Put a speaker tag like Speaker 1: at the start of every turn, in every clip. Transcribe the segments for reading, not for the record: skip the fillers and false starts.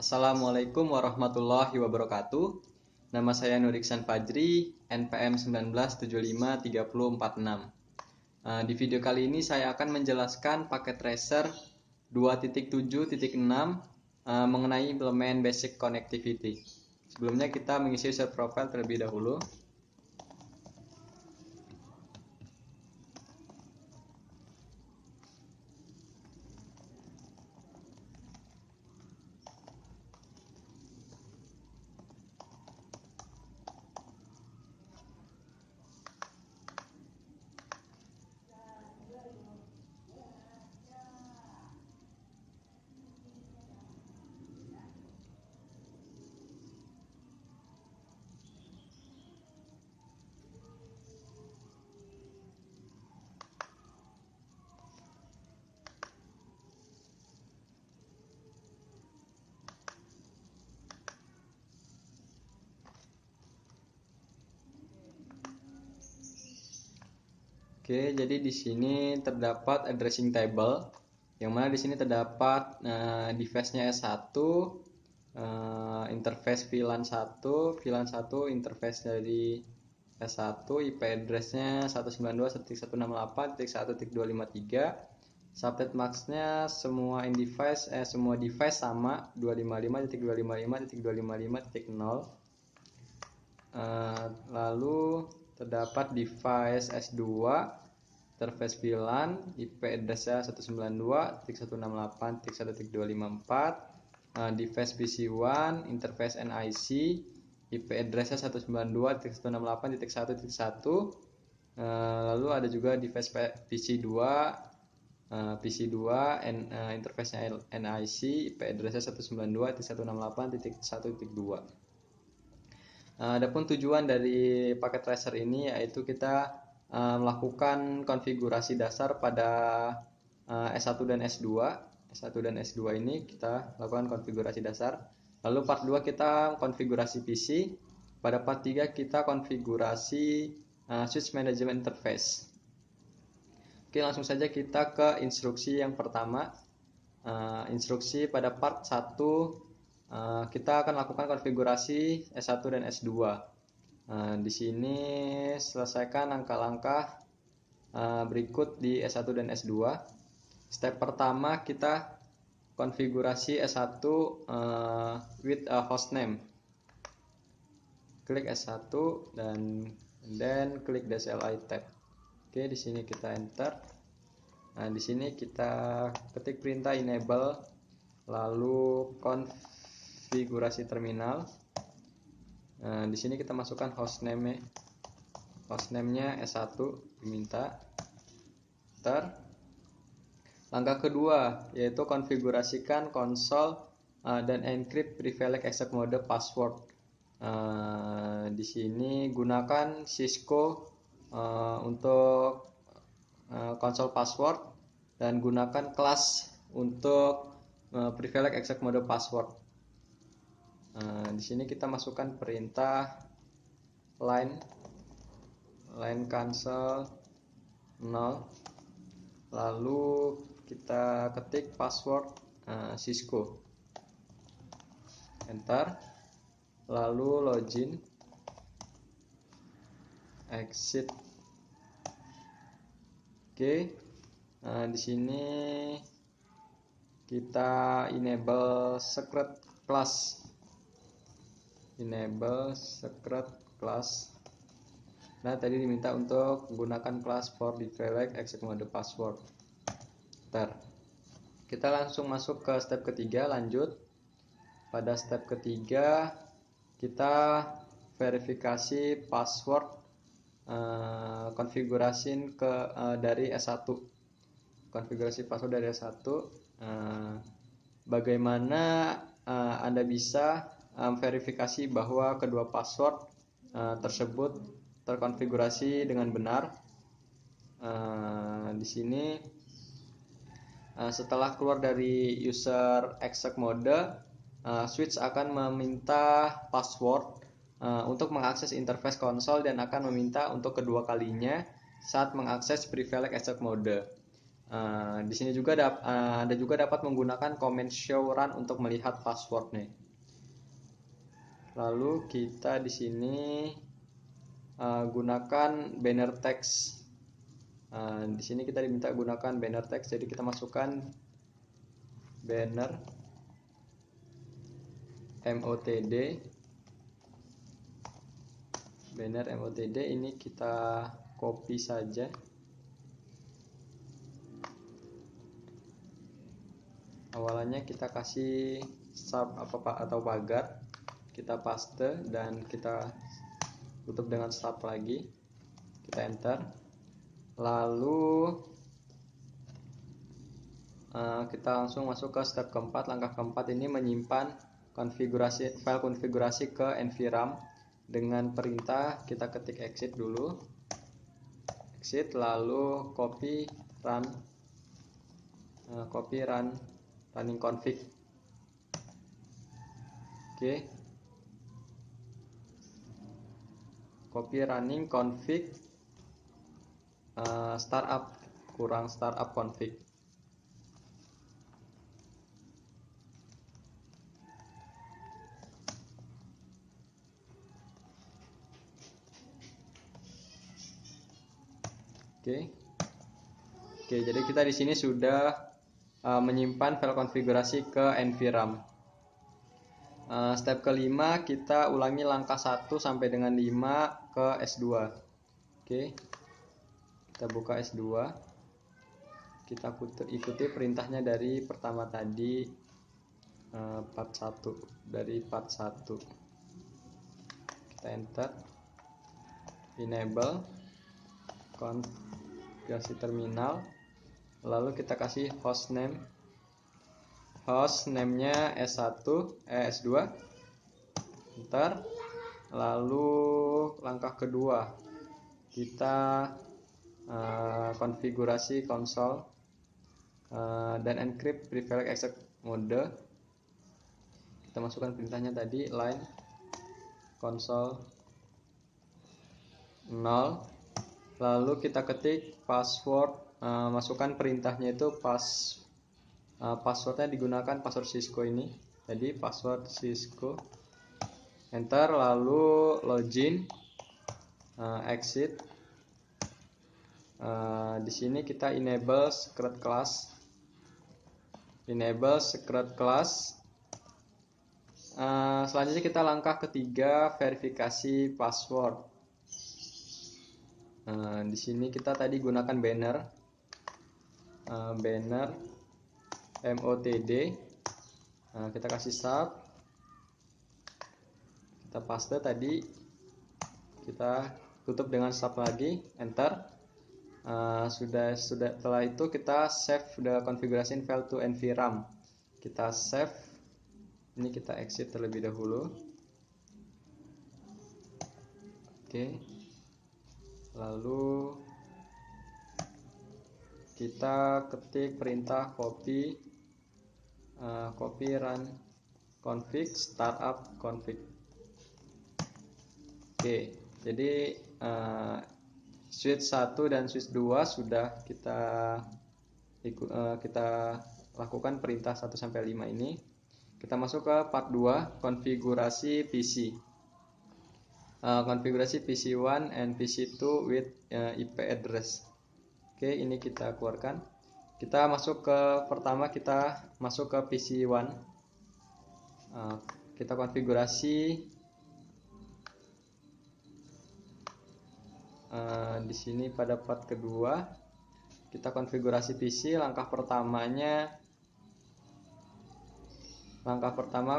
Speaker 1: Assalamualaikum warahmatullahi wabarakatuh. Nama saya Nur Iksan Fajri, NPM 19753046. Di video kali ini saya akan menjelaskan paket tracer 2.7.6 mengenai implement basic connectivity. Sebelumnya kita mengisi user profile terlebih dahulu. Oke, jadi di sini terdapat addressing table, yang mana di sini terdapat device-nya S1, interface VLAN 1, interface dari S1, IP address-nya 192.168.1.253, subnet max-nya semua device sama 255.255.255.0. Lalu terdapat device S2, interface VLAN, IP address-nya 192.168.1.254, device PC1, interface NIC, IP address-nya 192.168.1.1. Lalu ada juga device PC2, interface-nya NIC, IP address-nya 192.168.1.2. Adapun tujuan dari paket tracer ini yaitu kita melakukan konfigurasi dasar pada S1 dan S2. S1 dan S2 ini kita lakukan konfigurasi dasar. Lalu part 2 kita konfigurasi PC. Pada part 3 kita konfigurasi switch management interface. Oke, langsung saja kita ke instruksi yang pertama. Instruksi pada part 1 kita akan lakukan konfigurasi S1 dan S2. Di sini selesaikan langkah-langkah berikut di S1 dan S2. Step pertama kita konfigurasi S1 with a hostname. Klik S1 dan then klik -li tab. Oke, di sini kita enter. Di sini kita ketik perintah enable, lalu konfigurasi terminal. Di sini kita masukkan hostname-nya S1 diminta. Langkah kedua yaitu konfigurasikan konsol dan encrypt privilege access mode password. Di sini gunakan Cisco untuk konsol password dan gunakan kelas untuk privilege access mode password. Di sini kita masukkan perintah line cancel 0, lalu kita ketik password Cisco, enter, lalu login, exit. Oke, di sini kita enable secret class. Nah, tadi diminta untuk menggunakan kelas for privilege access mode password. Kita langsung masuk ke step ketiga, lanjut. Pada step ketiga kita verifikasi password konfigurasi dari S1. Konfigurasi password dari S1. Bagaimana Anda bisa verifikasi bahwa kedua password tersebut terkonfigurasi dengan benar. Di sini setelah keluar dari user exec mode, switch akan meminta password untuk mengakses interface konsol dan akan meminta untuk kedua kalinya saat mengakses privilege exec mode. Di sini juga Anda juga dapat menggunakan command show run untuk melihat password nih. Lalu kita di sini gunakan banner text. Di sini kita diminta gunakan banner text, jadi kita masukkan banner MOTD. Banner MOTD ini kita copy saja. Awalannya kita kasih sub atau pagar, kita paste dan kita tutup dengan sub lagi, kita enter. Lalu kita langsung masuk ke step keempat. Langkah keempat ini menyimpan file konfigurasi ke NVRAM dengan perintah kita ketik exit dulu, exit, lalu copy running config. Oke, copy running config startup kurang startup config. Oke, jadi kita di sini sudah menyimpan file konfigurasi ke NVRAM. Step kelima, kita ulangi langkah 1 sampai dengan 5 ke S2. Oke, kita buka S2, kita ikuti perintahnya dari pertama tadi, part 1, dari part 1. Kita enter, enable konfigurasi terminal, lalu kita kasih hostname nya S2, enter. Lalu langkah kedua, kita konfigurasi konsol dan encrypt privilege access mode. Kita masukkan perintahnya tadi, line console 0, lalu kita ketik password, masukkan perintahnya itu passwordnya digunakan password Cisco ini, jadi password Cisco, enter. Lalu login, exit. Di sini kita enable secret class. Selanjutnya kita langkah ketiga, verifikasi password. Di sini kita tadi gunakan banner MOTD. Kita kasih sub, kita paste tadi, kita tutup dengan sub lagi, enter. Setelah itu kita save the configuration file to NVRAM. Kita save, ini kita exit terlebih dahulu. Oke. Lalu kita ketik perintah copy run config startup config. Oke, jadi switch 1 dan switch 2 sudah kita lakukan perintah 1 sampai 5 ini. Kita masuk ke part 2, konfigurasi PC. Konfigurasi PC1 and PC2 with IP address. Oke, ini kita keluarkan. Kita masuk ke pertama, kita masuk ke PC1. Kita konfigurasi di sini pada part kedua. Kita konfigurasi PC. Langkah pertama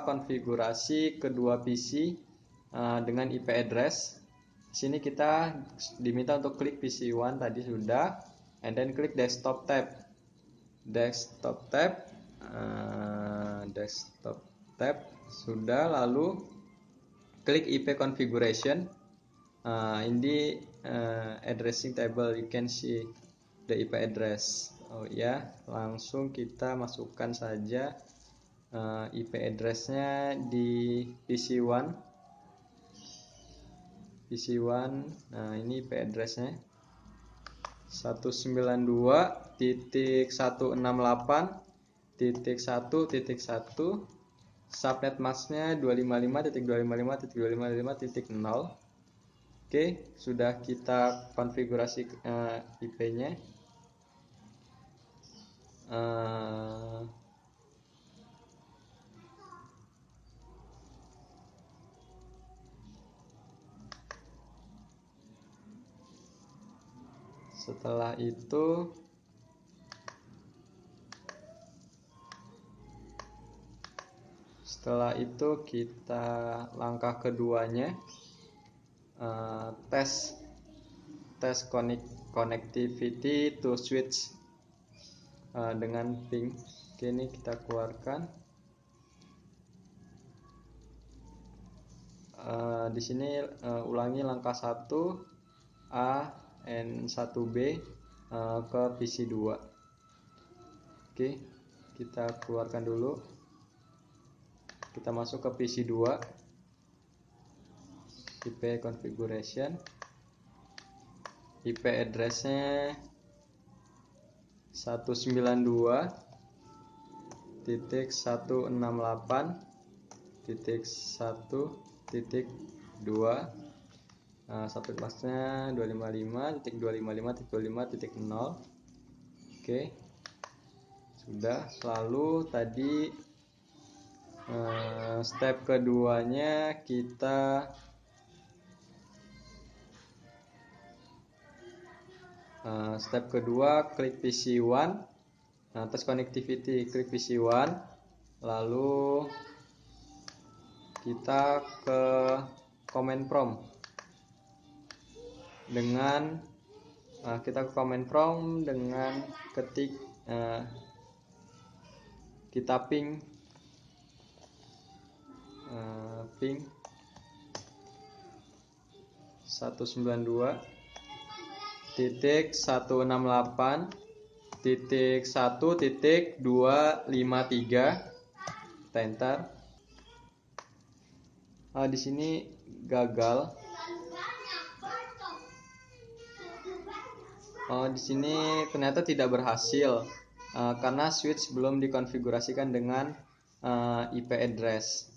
Speaker 1: konfigurasi kedua PC dengan IP address. Di sini kita diminta untuk klik PC1 tadi sudah, and then klik desktop tab. Desktop tab sudah, lalu klik IP configuration. In the addressing table you can see the IP address. Oh ya, langsung kita masukkan saja IP addressnya di PC1. Nah ini IP addressnya 192 2.168.1.1, subnet masknya 255.255.255.0. Oke, sudah kita konfigurasi IP-nya. Setelah itu kita langkah keduanya tes connectivity to switch dengan ping. Oke, ini kita keluarkan. Di sini ulangi langkah 1A N 1B ke PC2. Oke, kita keluarkan dulu. Kita masuk ke PC2, IP configuration, IP addressnya 192.168.1.2, subnet masknya 255.255.255.0. Oke, sudah. Lalu tadi step keduanya kita step kedua klik PC1, tes connectivity, klik PC1, lalu kita ke command prompt dengan ketik kita ping 192.168.1.253, enter. Di sini gagal. Di sini ternyata tidak berhasil karena switch belum dikonfigurasikan dengan IP address.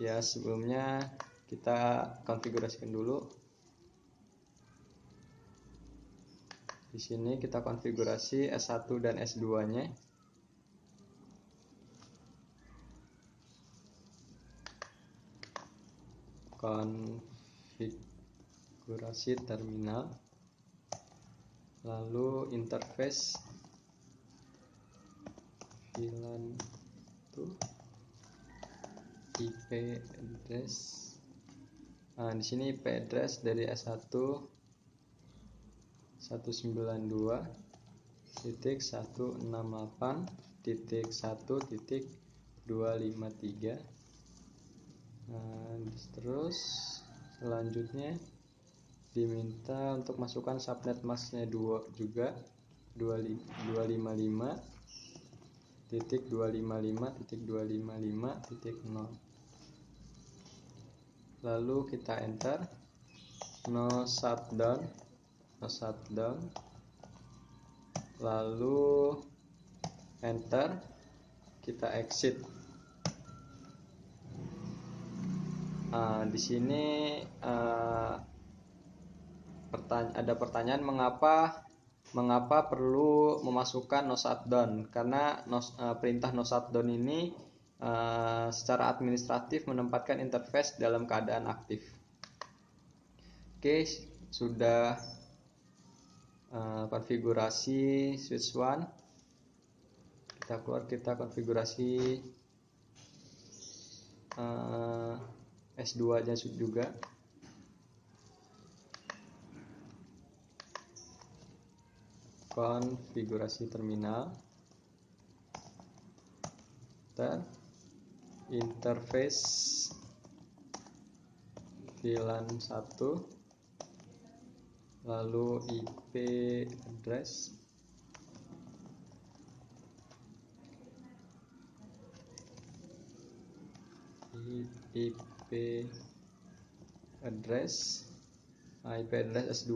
Speaker 1: Ya, sebelumnya kita konfigurasikan dulu. Di sini kita konfigurasi S1 dan S2-nya. Konfigurasi terminal, lalu interface VLAN itu IP address. Di sini IP address dari S1 192.168.1.253. Terus selanjutnya diminta untuk masukkan subnet masknya juga 255.255.255.0. lalu kita enter. No shutdown, lalu enter, kita exit. Di sini ada pertanyaan mengapa perlu memasukkan no shutdown, karena perintah no shutdown ini secara administratif menempatkan interface dalam keadaan aktif. Oke, sudah konfigurasi switch 1. Kita keluar, kita konfigurasi S2 nya juga. Konfigurasi terminal, interface VLAN 1, lalu IP address, IP address S2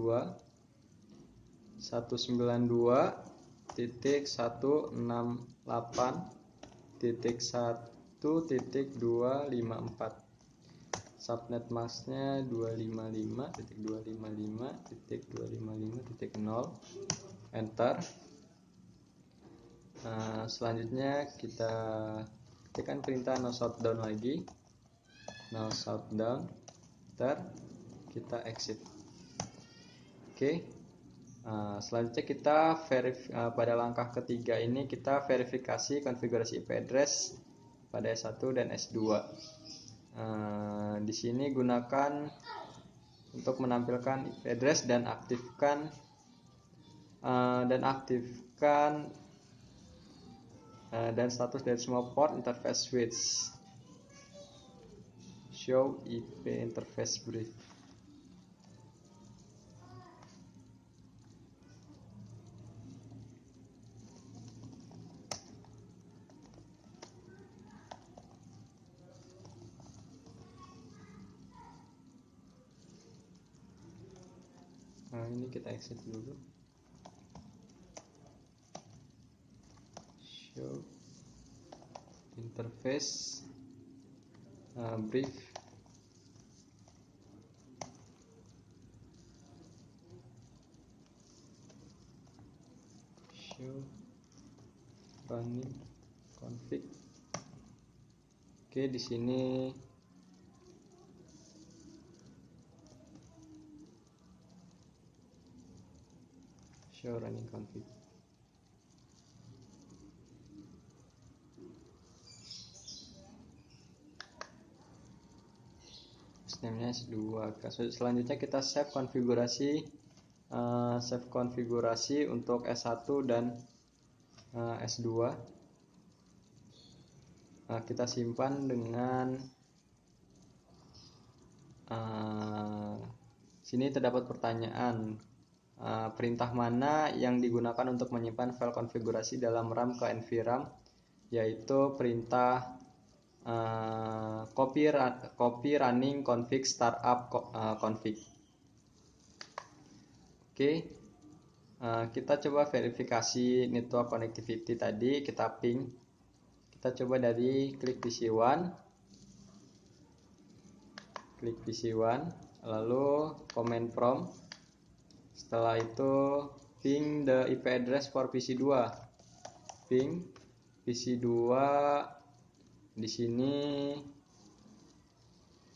Speaker 1: 192.168.1.254. Subnet masknya 255.255.255.0. Enter. Selanjutnya kita ketikkan perintah no shutdown lagi, no shutdown. Enter. Kita exit. Oke. Selanjutnya kita pada langkah ketiga ini kita verifikasi konfigurasi IP address pada S1 dan S2. Di sini gunakan untuk menampilkan IP address dan aktifkan dan status dari semua port interface switch. Show IP interface brief. Ini kita exit dulu. Show interface brief. Show running config. Oke, di sini show running config. Name-nya S2. Selanjutnya kita save konfigurasi untuk S1 dan S2. Kita simpan dengan sini terdapat pertanyaan, perintah mana yang digunakan untuk menyimpan file konfigurasi dalam RAM ke NVRAM, yaitu perintah copy running config startup config. Oke, kita coba verifikasi network connectivity tadi. Kita ping, kita coba dari klik PC1, lalu command prompt. Setelah itu ping the IP address for PC2. Ping PC2. Di sini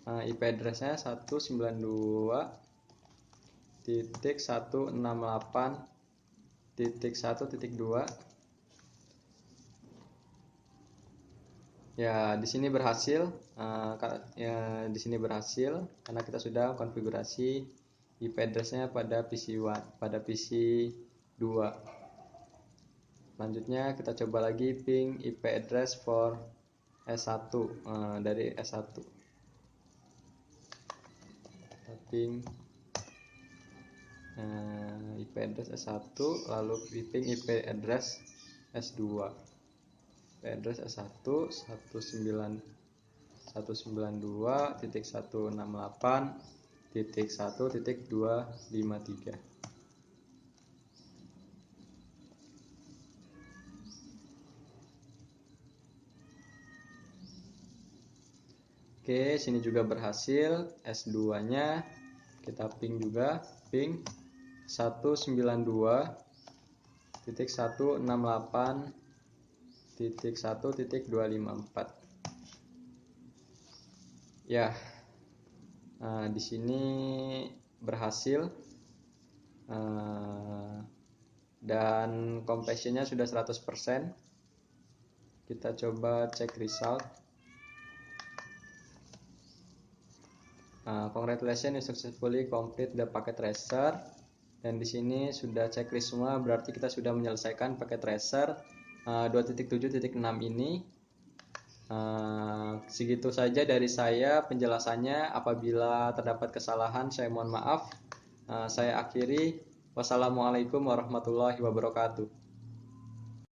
Speaker 1: IP address-nya 192.168.1.2. Ya, di sini berhasil. Di sini berhasil karena kita sudah konfigurasi IP address-nya pada PC1, pada PC2. Selanjutnya kita coba lagi ping IP address for S1 dari S1. Ping IP address S1, lalu ping IP address S2. IP address S1 192.168.1.253. Oke, sini juga berhasil. S2-nya kita ping juga, ping 192.168.1.254. Ya, di sini berhasil dan completion-nya sudah 100%. Kita coba cek result. Congratulations, you successfully complete the packet tracer. Dan di sini sudah checklist semua, berarti kita sudah menyelesaikan packet tracer 2.7.6 ini. Segitu saja dari saya penjelasannya. Apabila terdapat kesalahan, saya mohon maaf. Saya akhiri. Wassalamualaikum warahmatullahi wabarakatuh.